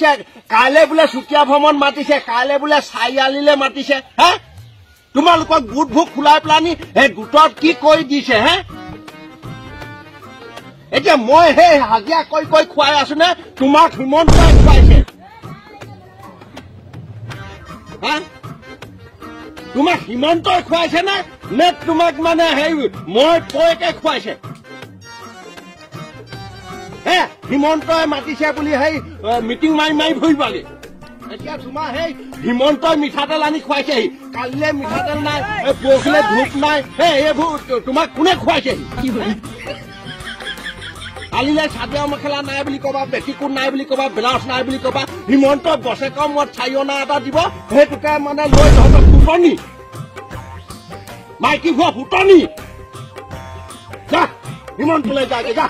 কাইলৈ বোলে চুতীয়া ভ্ৰমণ মাতিছে, কাইলৈ বোলে চাৰিআলিলে মাতিছে। হে তোমালোকক গোট ভোগ খোলাই পেলানি সেই গোটত কি কৰি দিছে? হে এতিয়া মই সেই হাজিৰা কৰি কৰি খুৱাই আছো নে তোমাক হিমন্তই খুৱাইছে? তোমাক হিমন্তই খুৱাইছে নে তোমাক মানে সেই মই কৈকে খুৱাইছে? হে হিমন্তই মাতিছে বুলি সেই মিটিং মাৰি মাৰি ফুৰিবাগে। এতিয়া তোমাৰ সেই হিমন্তই মিঠাতেল আনি খুৱাইছেহি। কালিলে মিঠাতেল নাই, পৰহিলে ধূপ নাই। এইবোৰ তোমাক কোনে খুৱাইছেহি? কালিলে চাদৰ মেখেলা নাই বুলি কবা, পেটিকোট নাই বুলি কবা, ব্লাউজ নাই বুলি কবা। হিমন্তই বছেকৰ মূৰত 4 অনা এটা দিব, সেইটোকে মানে লৈ তহঁতক ফুটনি মাইকী ভুৱা ফুটনি। যা হিমন্তলৈ যাগে যা।